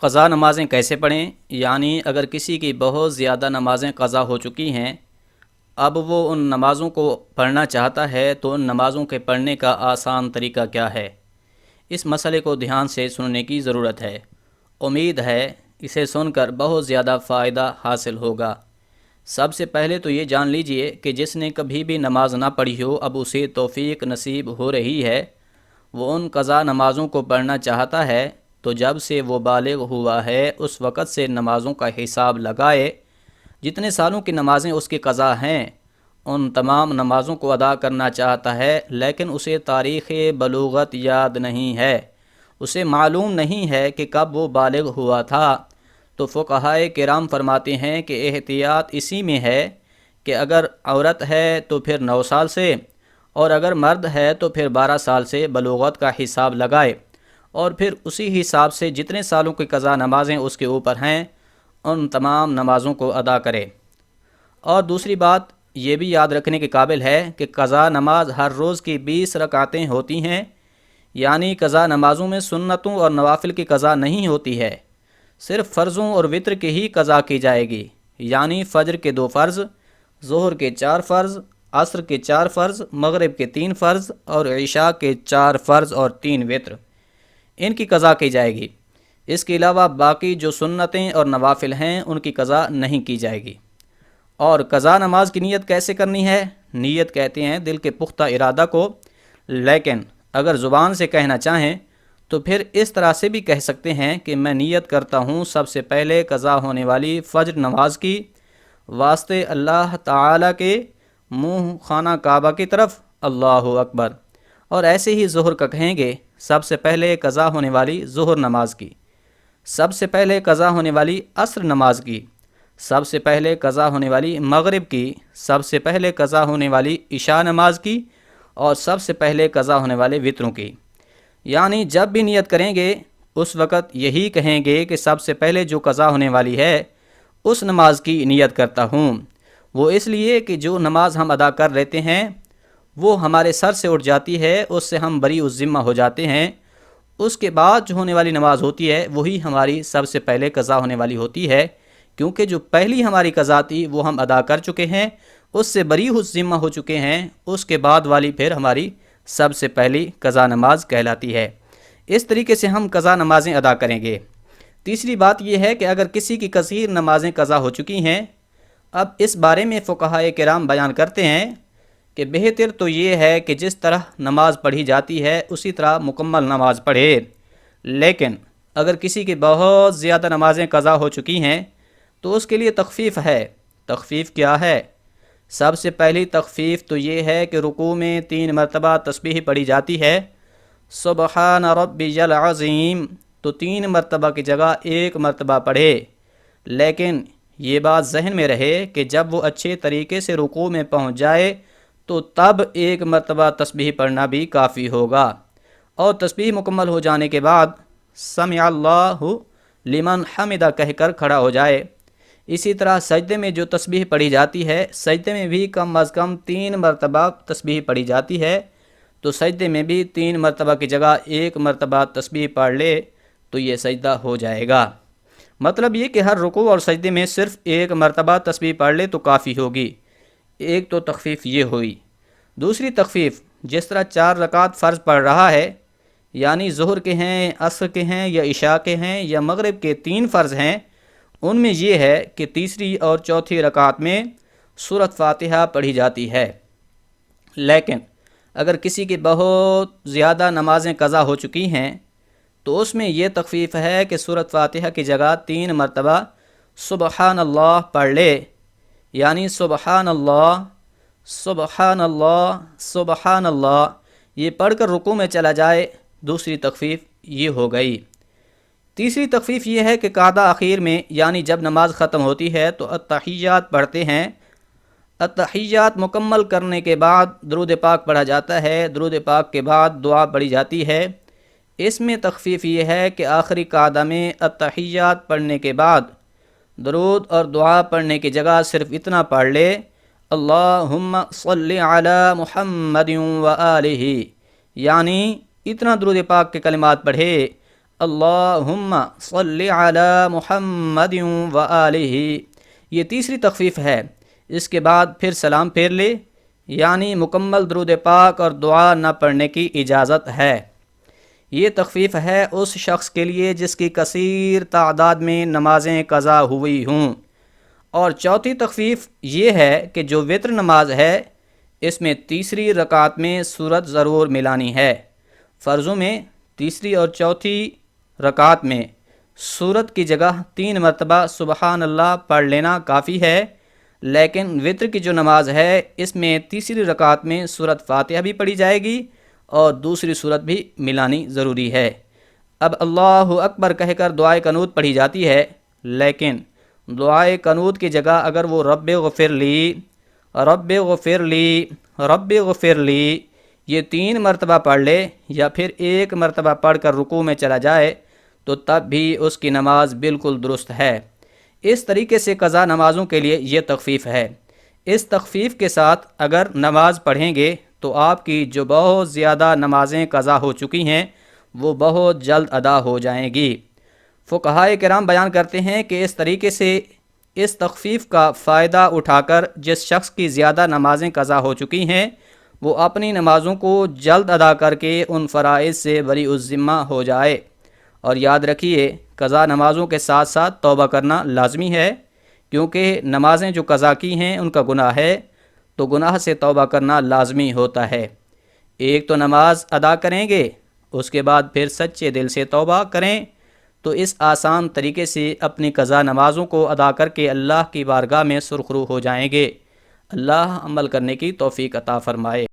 قضا نمازیں کیسے پڑھیں؟ یعنی اگر کسی کی بہت زیادہ نمازیں قضا ہو چکی ہیں، اب وہ ان نمازوں کو پڑھنا چاہتا ہے تو ان نمازوں کے پڑھنے کا آسان طریقہ کیا ہے؟ اس مسئلے کو دھیان سے سننے کی ضرورت ہے۔ امید ہے اسے سن کر بہت زیادہ فائدہ حاصل ہوگا۔ سب سے پہلے تو یہ جان لیجئے کہ جس نے کبھی بھی نماز نہ پڑھی ہو، اب اسے توفیق نصیب ہو رہی ہے، وہ ان قضا نمازوں کو پڑھنا چاہتا ہے تو جب سے وہ بالغ ہوا ہے اس وقت سے نمازوں کا حساب لگائے۔ جتنے سالوں کی نمازیں اس کی قضا ہیں ان تمام نمازوں کو ادا کرنا چاہتا ہے، لیکن اسے تاریخ بلوغت یاد نہیں ہے، اسے معلوم نہیں ہے کہ کب وہ بالغ ہوا تھا۔ تو فقہائے کرام فرماتے ہیں کہ احتیاط اسی میں ہے کہ اگر عورت ہے تو پھر 9 سال سے، اور اگر مرد ہے تو پھر 12 سال سے بلوغت کا حساب لگائے، اور پھر اسی حساب سے جتنے سالوں کی قضا نمازیں اس کے اوپر ہیں ان تمام نمازوں کو ادا کرے۔ اور دوسری بات یہ بھی یاد رکھنے کے قابل ہے کہ قضا نماز ہر روز کی 20 رکعتیں ہوتی ہیں، یعنی قضا نمازوں میں سنتوں اور نوافل کی قضا نہیں ہوتی ہے، صرف فرضوں اور وتر کی ہی قضا کی جائے گی، یعنی فجر کے 2 فرض، ظہر کے 4 فرض، عصر کے 4 فرض، مغرب کے 3 فرض اور عشاء کے 4 فرض اور 3 وتر، ان کی قضا کی جائے گی۔ اس کے علاوہ باقی جو سنتیں اور نوافل ہیں ان کی قضا نہیں کی جائے گی۔ اور قضا نماز کی نیت کیسے کرنی ہے؟ نیت کہتے ہیں دل کے پختہ ارادہ کو، لیکن اگر زبان سے کہنا چاہیں تو پھر اس طرح سے بھی کہہ سکتے ہیں کہ میں نیت کرتا ہوں سب سے پہلے قضا ہونے والی فجر نماز کی واسطے اللہ تعالیٰ کے منہ خانہ کعبہ کی طرف، اللہ اکبر۔ اور ایسے ہی ظہر کا کہیں گے سب سے پہلے قضا ہونے والی ظہر نماز کی، سب سے پہلے قضا ہونے والی عصر نماز کی، سب سے پہلے قضا ہونے والی مغرب کی، سب سے پہلے قضا ہونے والی عشاء نماز کی، اور سب سے پہلے قضا ہونے والے وتروں کی۔ یعنی جب بھی نیت کریں گے اس وقت یہی کہیں گے کہ سب سے پہلے جو قضا ہونے والی ہے اس نماز کی نیت کرتا ہوں۔ وہ اس لیے کہ جو نماز ہم ادا کر لیتے ہیں وہ ہمارے سر سے اٹھ جاتی ہے، اس سے ہم بری الذمہ ہو جاتے ہیں۔ اس کے بعد جو ہونے والی نماز ہوتی ہے وہی ہماری سب سے پہلے قضا ہونے والی ہوتی ہے، کیونکہ جو پہلی ہماری قضا تھی وہ ہم ادا کر چکے ہیں، اس سے بری الذمہ ہو چکے ہیں، اس کے بعد والی پھر ہماری سب سے پہلی قضا نماز کہلاتی ہے۔ اس طریقے سے ہم قضا نمازیں ادا کریں گے۔ تیسری بات یہ ہے کہ اگر کسی کی کثیر نمازیں قضا ہو چکی ہیں، اب اس بارے میں فقہائے کرام بیان کرتے ہیں کہ بہتر تو یہ ہے کہ جس طرح نماز پڑھی جاتی ہے اسی طرح مکمل نماز پڑھے، لیکن اگر کسی کی بہت زیادہ نمازیں قضا ہو چکی ہیں تو اس کے لیے تخفیف ہے۔ تخفیف کیا ہے؟ سب سے پہلی تخفیف تو یہ ہے کہ رکوع میں 3 مرتبہ تسبیح پڑھی جاتی ہے، سبحان ربی العظیم، تو 3 مرتبہ کی جگہ 1 مرتبہ پڑھے، لیکن یہ بات ذہن میں رہے کہ جب وہ اچھے طریقے سے رکوع میں پہنچ جائے تو تب 1 مرتبہ تسبیح پڑھنا بھی کافی ہوگا، اور تسبیح مکمل ہو جانے کے بعد سمع اللہ لمن حمدہ کہہ کر کھڑا ہو جائے۔ اسی طرح سجدے میں جو تسبیح پڑھی جاتی ہے، سجدے میں بھی کم از کم 3 مرتبہ تسبیح پڑھی جاتی ہے، تو سجدے میں بھی 3 مرتبہ کی جگہ 1 مرتبہ تسبیح پڑھ لے تو یہ سجدہ ہو جائے گا۔ مطلب یہ کہ ہر رکوع اور سجدے میں صرف 1 مرتبہ تسبیح پڑھ لے تو کافی ہوگی۔ ایک تو تخفیف یہ ہوئی۔ دوسری تخفیف، جس طرح 4 رکعت فرض پڑھ رہا ہے، یعنی ظہر کے ہیں، عصر کے ہیں یا عشاء کے ہیں یا مغرب کے 3 فرض ہیں، ان میں یہ ہے کہ تیسری اور چوتھی رکعت میں سورۃ فاتحہ پڑھی جاتی ہے، لیکن اگر کسی کی بہت زیادہ نمازیں قضا ہو چکی ہیں تو اس میں یہ تخفیف ہے کہ سورۃ فاتحہ کی جگہ 3 مرتبہ سبحان اللہ پڑھ لے، یعنی سبحان اللہ سبحان اللہ سبحان اللہ، یہ پڑھ کر رکوع میں چلا جائے۔ دوسری تخفیف یہ ہو گئی۔ تیسری تخفیف یہ ہے کہ قعدہ اخیر میں، یعنی جب نماز ختم ہوتی ہے تو التحیات پڑھتے ہیں۔ التحیات مکمل کرنے کے بعد درود پاک پڑھا جاتا ہے، درود پاک کے بعد دعا پڑھی جاتی ہے۔ اس میں تخفیف یہ ہے کہ آخری قعدہ میں التحیات پڑھنے کے بعد درود اور دعا پڑھنے کی جگہ صرف اتنا پڑھ لے، اللہم صلی علی محمد و آلہ، یعنی اتنا درود پاک کے کلمات پڑھے، اللہم صلی علی محمد و آلہ، یہ تیسری تخفیف ہے۔ اس کے بعد پھر سلام پھیر لے، یعنی مکمل درود پاک اور دعا نہ پڑھنے کی اجازت ہے۔ یہ تخفیف ہے اس شخص کے لیے جس کی کثیر تعداد میں نمازیں قضا ہوئی ہوں۔ اور چوتھی تخفیف یہ ہے کہ جو وتر نماز ہے اس میں تیسری رکعت میں سورت ضرور ملانی ہے۔ فرضوں میں تیسری اور چوتھی رکعت میں سورت کی جگہ 3 مرتبہ سبحان اللہ پڑھ لینا کافی ہے، لیکن وتر کی جو نماز ہے اس میں تیسری رکعت میں سورت فاتحہ بھی پڑھی جائے گی اور دوسری سورت بھی ملانی ضروری ہے۔ اب اللہ اکبر کہہ کر دعائے قنوت پڑھی جاتی ہے، لیکن دعائے قنوت کی جگہ اگر وہ رب غفر لی، رب غفر لی، رب غفر لی یہ 3 مرتبہ پڑھ لے یا پھر 1 مرتبہ پڑھ کر رکوع میں چلا جائے تو تب بھی اس کی نماز بالکل درست ہے۔ اس طریقے سے قضا نمازوں کے لیے یہ تخفیف ہے۔ اس تخفیف کے ساتھ اگر نماز پڑھیں گے تو آپ کی جو بہت زیادہ نمازیں قضا ہو چکی ہیں وہ بہت جلد ادا ہو جائیں گی۔ فقہائے کرام بیان کرتے ہیں کہ اس طریقے سے اس تخفیف کا فائدہ اٹھا کر جس شخص کی زیادہ نمازیں قضا ہو چکی ہیں وہ اپنی نمازوں کو جلد ادا کر کے ان فرائض سے بری الذمہ ہو جائے۔ اور یاد رکھیے قضا نمازوں کے ساتھ ساتھ توبہ کرنا لازمی ہے، کیونکہ نمازیں جو قضا کی ہیں ان کا گناہ ہے تو گناہ سے توبہ کرنا لازمی ہوتا ہے۔ ایک تو نماز ادا کریں گے، اس کے بعد پھر سچے دل سے توبہ کریں تو اس آسان طریقے سے اپنی قضا نمازوں کو ادا کر کے اللہ کی بارگاہ میں سرخرو ہو جائیں گے۔ اللہ عمل کرنے کی توفیق عطا فرمائے۔